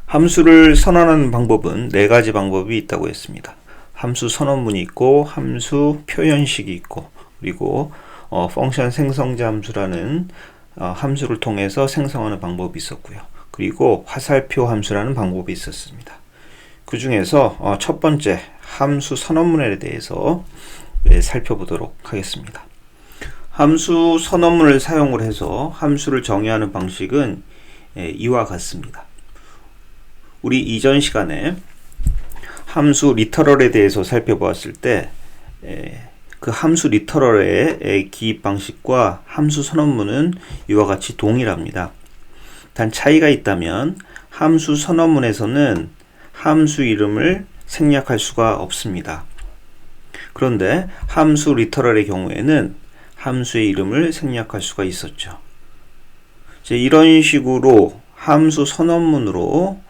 함수를 선언하는 방법은 네 가지 방법이 있다고 했습니다. 함수 선언문이 있고, 함수 표현식이 있고, 그리고 펑션 생성자 함수라는 함수를 통해서 생성하는 방법이 있었고요. 그리고 화살표 함수라는 방법이 있었습니다. 그 중에서 첫 번째 함수 선언문에 대해서 살펴보도록 하겠습니다. 함수 선언문을 사용을 해서 함수를 정의하는 방식은 이와 같습니다. 우리 이전 시간에 함수 리터럴에 대해서 살펴보았을 때 그 함수 리터럴의 기입 방식과 함수 선언문은 이와 같이 동일합니다. 단 차이가 있다면 함수 선언문에서는 함수 이름을 생략할 수가 없습니다. 그런데 함수 리터럴의 경우에는 함수의 이름을 생략할 수가 있었죠. 이런 식으로 함수 선언문으로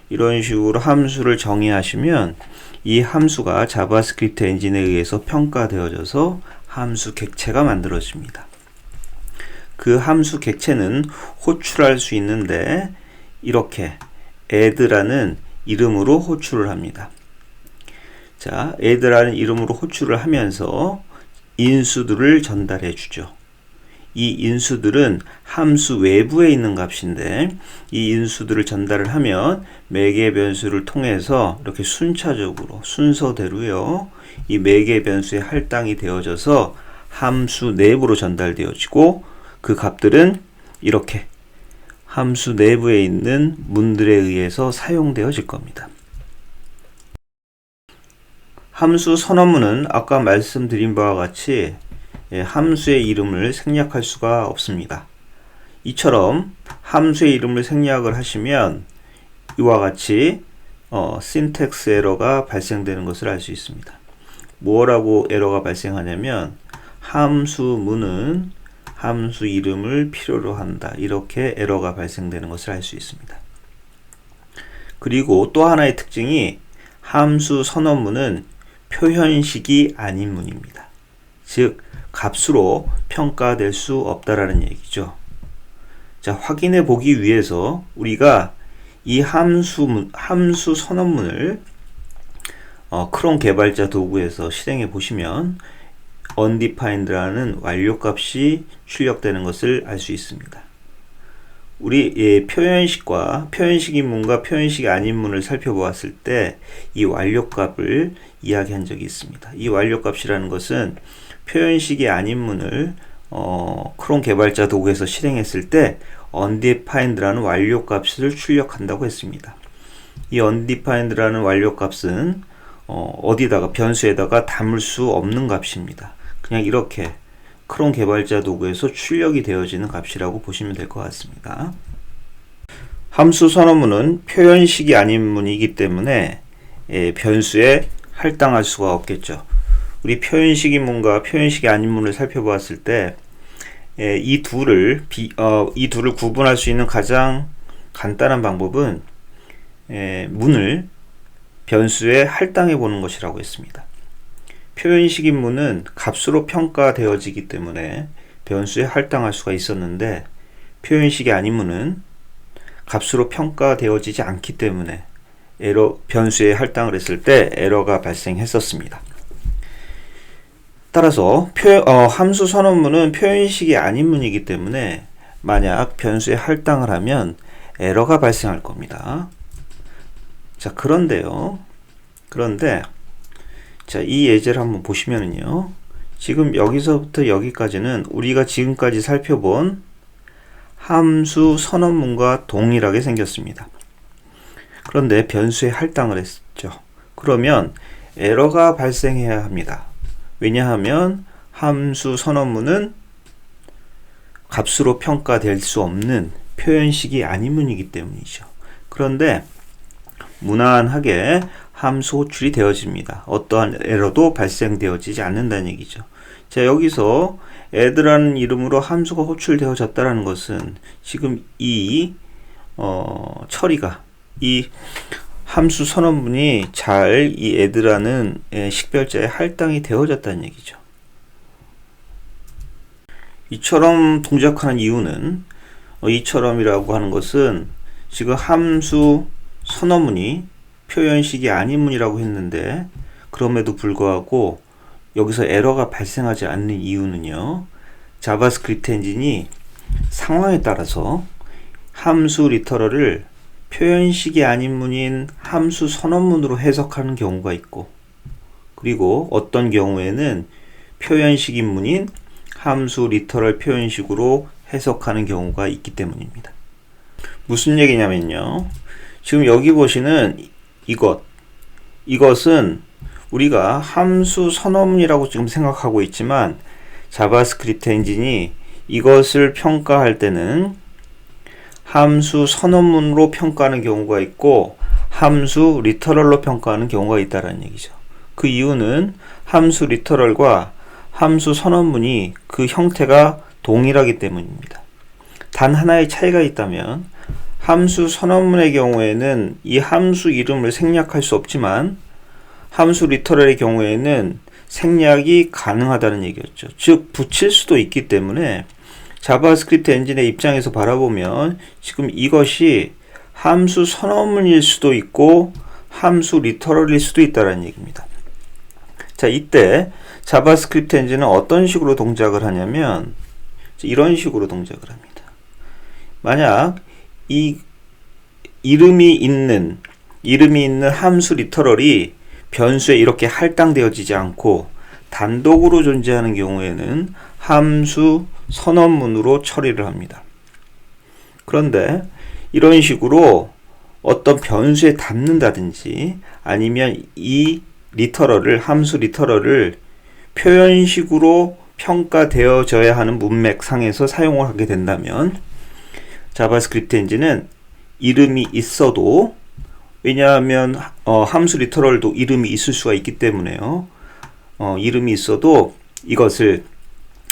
이런 식으로 함수를 정의하시면 이 함수가 자바스크립트 엔진에 의해서 평가되어져서 함수 객체가 만들어집니다. 그 함수 객체는 호출할 수 있는데 이렇게 add라는 이름으로 호출을 합니다. 자, add라는 이름으로 호출을 하면서 인수들을 전달해 주죠. 이 인수들은 함수 외부에 있는 값인데 이 인수들을 전달을 하면 매개 변수를 통해서 이렇게 순차적으로 순서대로요. 이 매개 변수의 할당이 되어져서 함수 내부로 전달되어지고 그 값들은 이렇게 함수 내부에 있는 문들에 의해서 사용되어질 겁니다. 함수 선언문은 아까 말씀드린 바와 같이 함수의 이름을 생략할 수가 없습니다. 이처럼 함수의 이름을 생략을 하시면 이와 같이 신텍스 에러가 발생되는 것을 알 수 있습니다. 뭐라고 에러가 발생하냐면 함수문은 함수 이름을 필요로 한다. 이렇게 에러가 발생되는 것을 알 수 있습니다. 그리고 또 하나의 특징이 함수 선언문은 표현식이 아닌 문입니다. 즉 값으로 평가될 수 없다라는 얘기죠. 자, 확인해 보기 위해서 우리가 이 함수 선언문을 크롬 개발자 도구에서 실행해 보시면 undefined라는 완료값이 출력되는 것을 알 수 있습니다. 우리 표현식과 표현식인 문과 표현식이 아닌 문을 살펴보았을 때 이 완료값을 이야기한 적이 있습니다. 이 완료값이라는 것은 표현식이 아닌 문을 크롬 개발자 도구에서 실행했을 때 undefined라는 완료값을 출력한다고 했습니다. 이 undefined라는 완료값은 어디다가 변수에다가 담을 수 없는 값입니다. 그냥 이렇게 크롬 개발자 도구에서 출력이 되어지는 값이라고 보시면 될 것 같습니다. 함수 선언문은 표현식이 아닌 문이기 때문에 변수에 할당할 수가 없겠죠. 우리 표현식인 문과 표현식이 아닌 문을 살펴보았을 때 이 둘을 구분할 수 있는 가장 간단한 방법은 문을 변수에 할당해 보는 것이라고 했습니다. 표현식인 문은 값으로 평가되어지기 때문에 변수에 할당할 수가 있었는데 표현식이 아닌 문은 값으로 평가되어지지 않기 때문에 변수에 할당을 했을 때 에러가 발생했었습니다. 따라서 함수 선언문은 표현식이 아닌 문이기 때문에 만약 변수에 할당을 하면 에러가 발생할 겁니다. 자, 그런데 자, 이 예제를 한번 보시면은요. 지금 여기서부터 여기까지는 우리가 지금까지 살펴본 함수 선언문과 동일하게 생겼습니다. 그런데 변수에 할당을 했죠. 그러면 에러가 발생해야 합니다. 왜냐하면 함수 선언문은 값으로 평가될 수 없는 표현식이 아닌 문이기 때문이죠. 그런데 무난하게 함수 호출이 되어집니다. 어떠한 에러도 발생되어지지 않는다는 얘기죠. 자, 여기서 add라는 이름으로 함수가 호출되어졌다는 것은 지금 이 처리가 이 함수 선언문이 잘 이 add라는 식별자에 할당이 되어졌다는 얘기죠. 이처럼 동작하는 이유는 이처럼이라고 하는 것은 지금 함수 선어문이 표현식이 아닌 문이라고 했는데 그럼에도 불구하고 여기서 에러가 발생하지 않는 이유는요. 자바스크립트 엔진이 상황에 따라서 함수 리터럴을 표현식이 아닌 문인 함수 선언문으로 해석하는 경우가 있고, 그리고 어떤 경우에는 표현식인 문인 함수 리터럴 표현식으로 해석하는 경우가 있기 때문입니다. 무슨 얘기냐면요. 지금 여기 보시는 이것은 우리가 함수 선언문이라고 지금 생각하고 있지만 자바스크립트 엔진이 이것을 평가할 때는 함수 선언문으로 평가하는 경우가 있고 함수 리터럴로 평가하는 경우가 있다는 얘기죠. 그 이유는 함수 리터럴과 함수 선언문이 그 형태가 동일하기 때문입니다. 단 하나의 차이가 있다면 함수 선언문의 경우에는 이 함수 이름을 생략할 수 없지만 함수 리터럴의 경우에는 생략이 가능하다는 얘기였죠. 즉 붙일 수도 있기 때문에 자바스크립트 엔진의 입장에서 바라보면 지금 이것이 함수 선언문일 수도 있고 함수 리터럴일 수도 있다는 얘기입니다. 자, 이때 자바스크립트 엔진은 어떤 식으로 동작을 하냐면 이런 식으로 동작을 합니다. 만약 이 이름이 있는 함수 리터럴이 변수에 이렇게 할당되어지지 않고 단독으로 존재하는 경우에는 함수 선언문으로 처리를 합니다. 그런데 이런 식으로 어떤 변수에 담는다든지 아니면 이 함수 리터럴을 표현식으로 평가되어져야 하는 문맥상에서 사용을 하게 된다면 자바스크립트 엔진은 이름이 있어도, 왜냐하면 함수 리터럴도 이름이 있을 수가 있기 때문에요. 이름이 있어도 이것을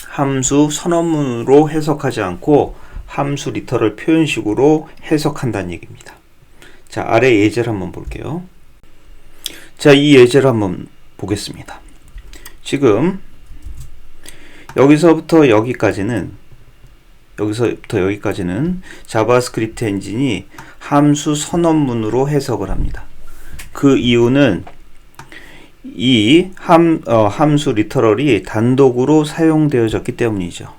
함수 선언문으로 해석하지 않고 함수 리터럴 표현식으로 해석한다는 얘기입니다. 자, 아래 예제를 한번 볼게요. 자, 이 예제를 한번 보겠습니다. 지금 여기서부터 여기까지는 자바스크립트 엔진이 함수 선언문으로 해석을 합니다. 그 이유는 이 함수 리터럴이 단독으로 사용되어졌기 때문이죠.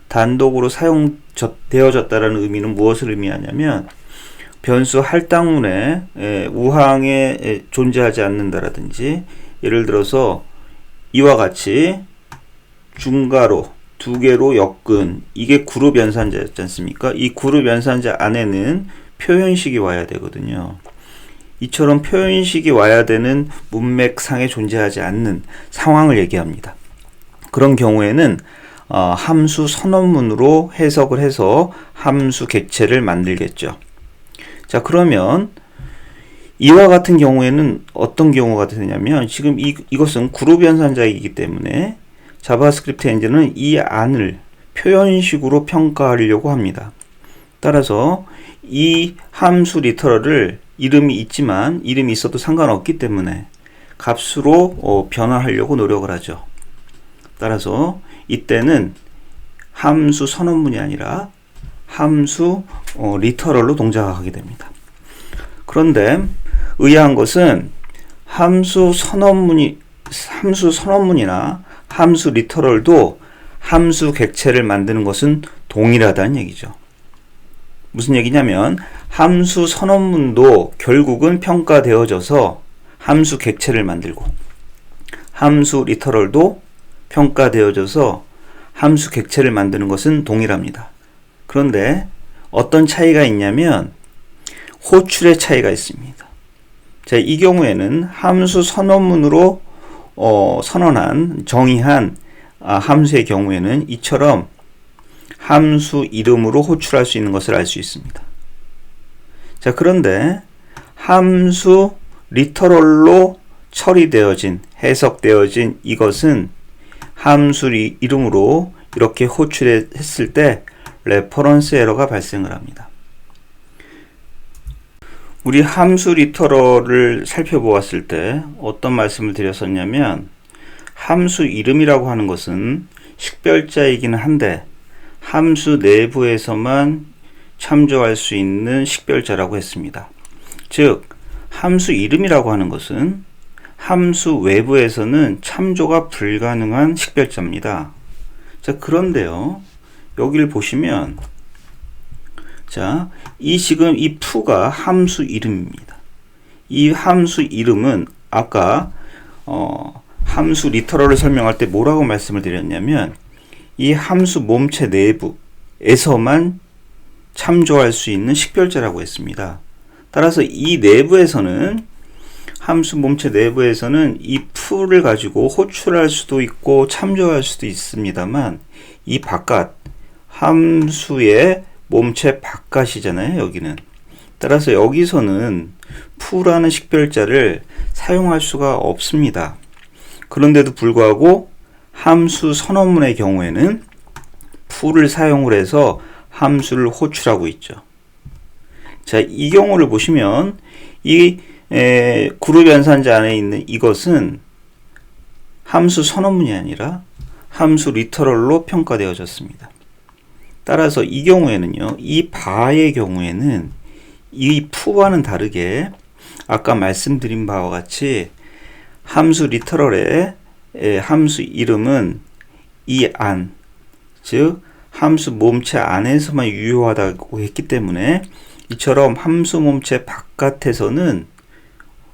단독으로 사용되어졌다는 의미는 무엇을 의미하냐면 변수 할당문에 우항에 존재하지 않는다라든지, 예를 들어서 이와 같이 중괄호 두 개로 엮은 이게 그룹 연산자였지 않습니까? 이 그룹 연산자 안에는 표현식이 와야 되거든요. 이처럼 표현식이 와야 되는 문맥상에 존재하지 않는 상황을 얘기합니다. 그런 경우에는 함수 선언문으로 해석을 해서 함수 객체를 만들겠죠. 자, 그러면 이와 같은 경우에는 어떤 경우가 되냐면 지금 이것은 그룹 연산자이기 때문에 자바스크립트 엔진은 이 안을 표현식으로 평가하려고 합니다. 따라서 이 함수 리터럴을 이름이 있어도 상관없기 때문에 값으로 변화하려고 노력을 하죠. 따라서 이때는 함수 선언문이 아니라 함수 리터럴로 동작하게 됩니다. 그런데 의아한 것은 함수 선언문이나 함수 리터럴도 함수 객체를 만드는 것은 동일하다는 얘기죠. 무슨 얘기냐면 함수 선언문도 결국은 평가되어져서 함수 객체를 만들고 함수 리터럴도 평가되어져서 함수 객체를 만드는 것은 동일합니다. 그런데 어떤 차이가 있냐면 호출의 차이가 있습니다. 자, 이 경우에는 함수 선언문으로 정의한 함수의 경우에는 이처럼 함수 이름으로 호출할 수 있는 것을 알 수 있습니다. 자, 그런데 함수 리터럴로 해석되어진 이것은 함수 이름으로 이렇게 호출했을 때 레퍼런스 에러가 발생을 합니다. 우리 함수 리터럴을 살펴보았을 때 어떤 말씀을 드렸었냐면 함수 이름이라고 하는 것은 식별자이기는 한데 함수 내부에서만 참조할 수 있는 식별자라고 했습니다. 즉 함수 이름이라고 하는 것은 함수 외부에서는 참조가 불가능한 식별자입니다. 자, 그런데요, 여기를 보시면, 자, 지금 이 푸가 함수 이름입니다. 이 함수 이름은 아까 함수 리터럴을 설명할 때 뭐라고 말씀을 드렸냐면, 이 함수 몸체 내부에서만 참조할 수 있는 식별자라고 했습니다. 따라서 이 내부에서는, 함수 몸체 내부에서는 이 풀을 가지고 호출할 수도 있고 참조할 수도 있습니다만, 이 바깥, 함수의 몸체 바깥이잖아요, 여기는. 따라서 여기서는 풀라는 식별자를 사용할 수가 없습니다. 그런데도 불구하고 함수 선언문의 경우에는 풀을 사용을 해서 함수를 호출하고 있죠. 자, 이 경우를 보시면 이 그룹 연산자 안에 있는 이것은 함수 선언문이 아니라 함수 리터럴로 평가되어졌습니다. 따라서 이 경우에는요, 이 바의 경우에는 이 푸와는 다르게 아까 말씀드린 바와 같이 함수 리터럴의 함수 이름은 이 안, 즉 함수 몸체 안에서만 유효하다고 했기 때문에 이처럼 함수 몸체 바깥에서는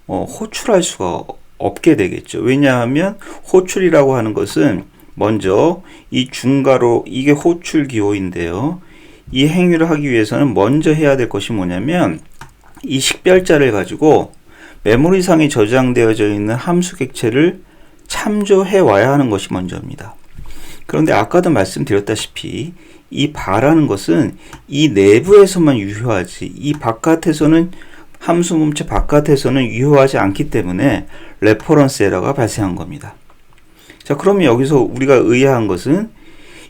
호출할 수가 없게 되겠죠. 왜냐하면 호출이라고 하는 것은 먼저 이 중괄호, 이게 호출 기호인데요. 이 행위를 하기 위해서는 먼저 해야 될 것이 뭐냐면 이 식별자를 가지고 메모리상에 저장되어져 있는 함수 객체를 참조해 와야 하는 것이 먼저입니다. 그런데 아까도 말씀드렸다시피 이 바라는 것은 이 내부에서만 유효하지 이 바깥에서는 함수 몸체 바깥에서는 유효하지 않기 때문에 레퍼런스 에러가 발생한 겁니다. 자, 그러면 여기서 우리가 의아한 것은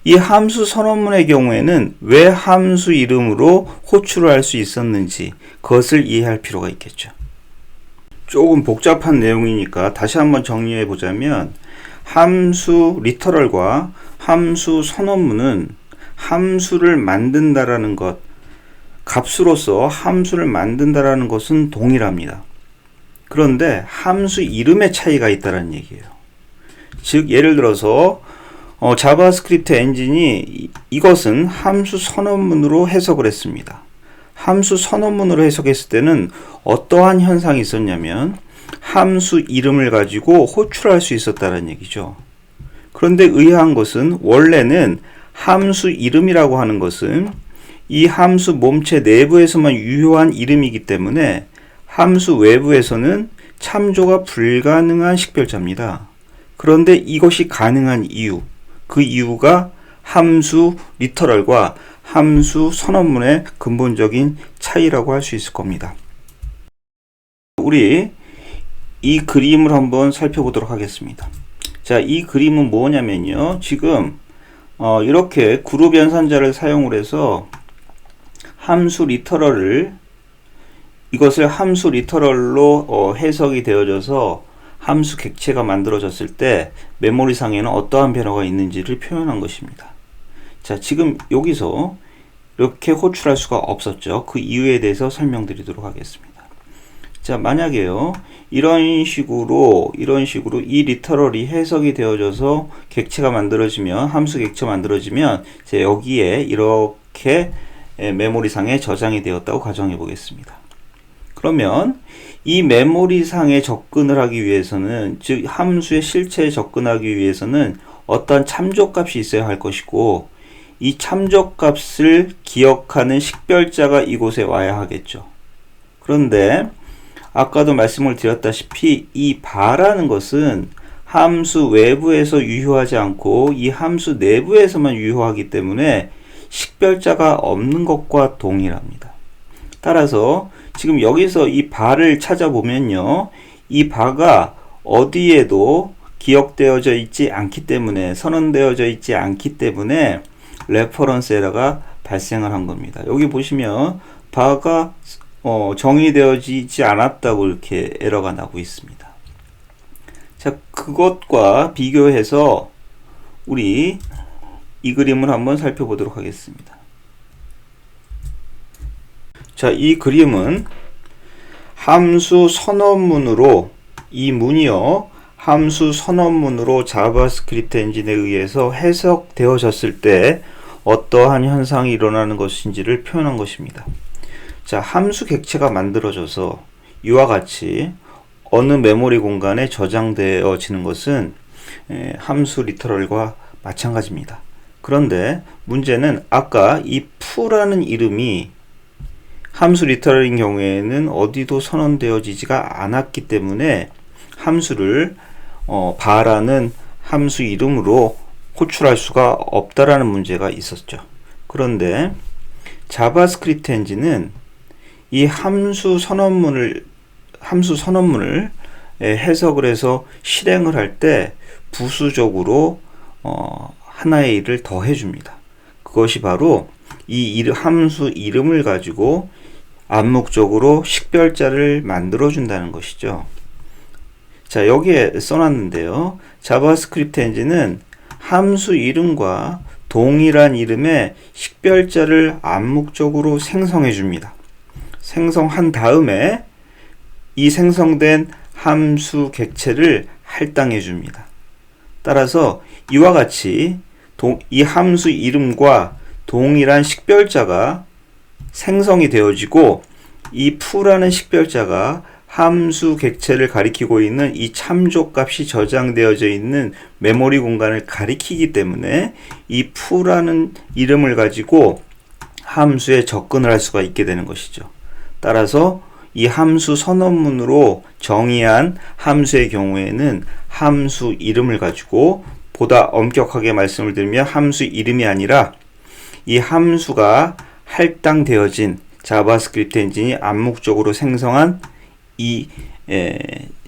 이 함수 선언문의 경우에는 왜 함수 이름으로 호출을 할 수 있었는지 그것을 이해할 필요가 있겠죠. 조금 복잡한 내용이니까 다시 한번 정리해 보자면 함수 리터럴과 함수 선언문은 함수를 만든다라는 것, 값으로서 함수를 만든다라는 것은 동일합니다. 그런데 함수 이름의 차이가 있다는 얘기예요. 즉 예를 들어서 자바스크립트 엔진이 이것은 함수 선언문으로 해석을 했습니다. 함수 선언문으로 해석했을 때는 어떠한 현상이 있었냐면 함수 이름을 가지고 호출할 수 있었다는 얘기죠. 그런데 의아한 것은 원래는 함수 이름이라고 하는 것은 이 함수 몸체 내부에서만 유효한 이름이기 때문에 함수 외부에서는 참조가 불가능한 식별자입니다. 그런데 이것이 가능한 이유, 그 이유가 함수 리터럴과 함수 선언문의 근본적인 차이라고 할 수 있을 겁니다. 우리 이 그림을 한번 살펴보도록 하겠습니다. 자, 이 그림은 뭐냐면요. 지금 이렇게 그룹 연산자를 사용을 해서 함수 리터럴을 이것을 함수 리터럴로 해석이 되어져서 함수 객체가 만들어졌을 때 메모리상에는 어떠한 변화가 있는지를 표현한 것입니다. 자, 지금 여기서 이렇게 호출할 수가 없었죠. 그 이유에 대해서 설명드리도록 하겠습니다. 자, 만약에요, 이런 식으로 이 리터럴이 해석이 되어져서 객체가 만들어지면, 함수 객체가 만들어지면, 이제 여기에 이렇게 메모리상에 저장이 되었다고 가정해 보겠습니다. 그러면 이 메모리상에 접근을 하기 위해서는, 즉 함수의 실체에 접근하기 위해서는 어떤 참조값이 있어야 할 것이고, 이 참조값을 기억하는 식별자가 이곳에 와야 하겠죠. 그런데 아까도 말씀을 드렸다시피 이 바라는 것은 함수 외부에서 유효하지 않고 이 함수 내부에서만 유효하기 때문에 식별자가 없는 것과 동일합니다. 따라서 지금 여기서 이 바를 찾아보면요, 이 바가 어디에도 기억되어져 있지 않기 때문에, 선언되어져 있지 않기 때문에 레퍼런스 에러가 발생을 한 겁니다. 여기 보시면 바가 정의되어지지 않았다고 이렇게 에러가 나고 있습니다. 자, 그것과 비교해서 우리 이 그림을 한번 살펴보도록 하겠습니다. 자, 이 그림은 함수 선언문으로 이 문이요. 함수 선언문으로 자바스크립트 엔진에 의해서 해석되어졌을 때 어떠한 현상이 일어나는 것인지를 표현한 것입니다. 자, 함수 객체가 만들어져서 이와 같이 어느 메모리 공간에 저장되어지는 것은 함수 리터럴과 마찬가지입니다. 그런데 문제는 아까 이 f라는 이름이 함수 리터럴인 경우에는 어디도 선언되어지지가 않았기 때문에 함수를 바라는 함수 이름으로 호출할 수가 없다라는 문제가 있었죠. 그런데 자바스크립트 엔진은 이 함수 선언문을 해석을 해서 실행을 할 때 부수적으로 하나의 일을 더 해줍니다. 그것이 바로 이 함수 이름을 가지고 암묵적으로 식별자를 만들어 준다는 것이죠. 자, 여기에 써놨는데요. 자바스크립트 엔진은 함수 이름과 동일한 이름의 식별자를 암묵적으로 생성해 줍니다. 생성한 다음에 이 생성된 함수 객체를 할당해 줍니다. 따라서 이와 같이 이 함수 이름과 동일한 식별자가 생성이 되어지고 이 f라는 식별자가 함수 객체를 가리키고 있는 이 참조값이 저장되어져 있는 메모리 공간을 가리키기 때문에 이 f라는 이름을 가지고 함수에 접근을 할 수가 있게 되는 것이죠. 따라서 이 함수 선언문으로 정의한 함수의 경우에는 함수 이름을 가지고 보다 엄격하게 말씀을 드리면 함수 이름이 아니라 이 함수가 할당되어진 자바스크립트 엔진이 암묵적으로 생성한 이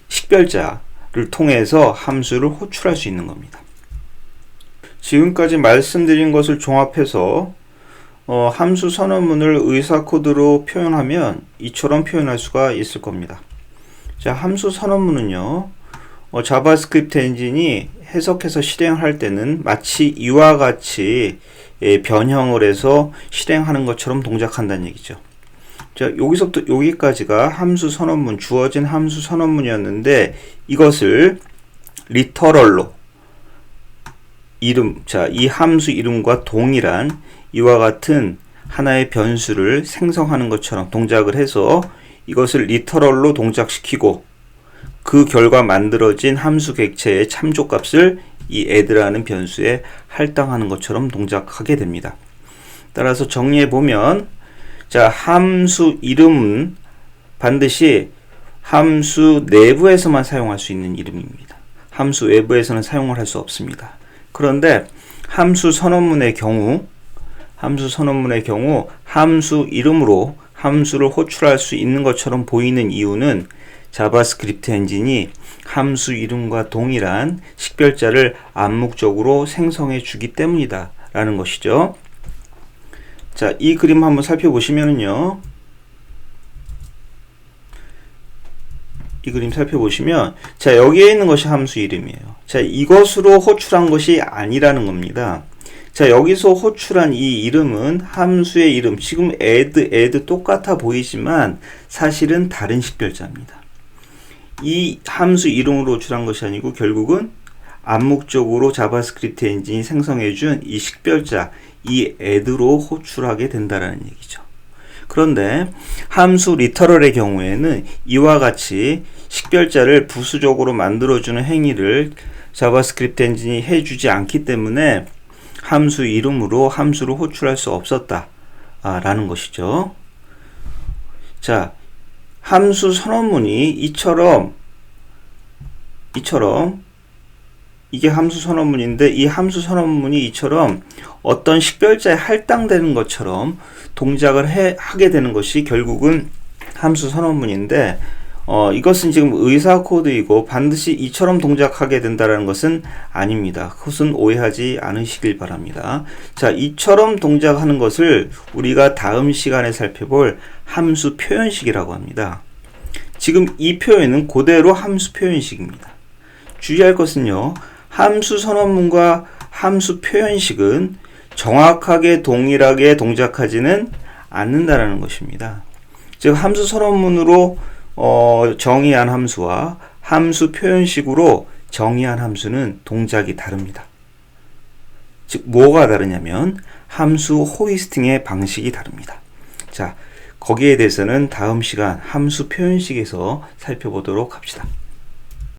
식별자를 통해서 함수를 호출할 수 있는 겁니다. 지금까지 말씀드린 것을 종합해서 함수 선언문을 의사 코드로 표현하면 이처럼 표현할 수가 있을 겁니다. 자, 함수 선언문은요, 자바스크립트 엔진이 해석해서 실행할 때는 마치 이와 같이 변형을 해서 실행하는 것처럼 동작한다는 얘기죠. 자, 여기서부터 여기까지가 함수 선언문, 주어진 함수 선언문이었는데 이것을 리터럴로 이 함수 이름과 동일한 이와 같은 하나의 변수를 생성하는 것처럼 동작을 해서 이것을 리터럴로 동작시키고 그 결과 만들어진 함수 객체의 참조값을 이 add라는 변수에 할당하는 것처럼 동작하게 됩니다. 따라서 정리해 보면, 자, 함수 이름은 반드시 함수 내부에서만 사용할 수 있는 이름입니다. 함수 외부에서는 사용을 할 수 없습니다. 그런데 함수 선언문의 경우 함수 이름으로 함수를 호출할 수 있는 것처럼 보이는 이유는 자바스크립트 엔진이 함수 이름과 동일한 식별자를 암묵적으로 생성해 주기 때문이다 라는 것이죠. 자, 이 그림 한번 살펴보시면요. 이 그림 살펴보시면, 자, 여기에 있는 것이 함수 이름이에요. 자, 이것으로 호출한 것이 아니라는 겁니다. 자, 여기서 호출한 이 이름은 함수의 이름, 지금 add 똑같아 보이지만 사실은 다른 식별자입니다. 이 함수 이름으로 호출한 것이 아니고 결국은 암묵적으로 자바스크립트 엔진이 생성해준 이 식별자, 이 add로 호출하게 된다는 얘기죠. 그런데 함수 리터럴의 경우에는 이와 같이 식별자를 부수적으로 만들어주는 행위를 자바스크립트 엔진이 해주지 않기 때문에 함수 이름으로 함수를 호출할 수 없었다 라는 것이죠. 자, 함수 선언문이 이처럼 이게 함수 선언문인데 이 함수 선언문이 이처럼 어떤 식별자에 할당되는 것처럼 동작을 하게 되는 것이 결국은 함수 선언문인데 이것은 지금 의사 코드이고 반드시 이처럼 동작하게 된다는 것은 아닙니다. 그것은 오해하지 않으시길 바랍니다. 자, 이처럼 동작하는 것을 우리가 다음 시간에 살펴볼 함수 표현식이라고 합니다. 지금 이 표현은 그대로 함수 표현식입니다. 주의할 것은요, 함수 선언문과 함수 표현식은 정확하게 동일하게 동작하지는 않는다라는 것입니다. 즉 함수 선언문으로 정의한 함수와 함수 표현식으로 정의한 함수는 동작이 다릅니다. 즉 뭐가 다르냐면 함수 호이스팅의 방식이 다릅니다. 자, 거기에 대해서는 다음 시간 함수 표현식에서 살펴보도록 합시다.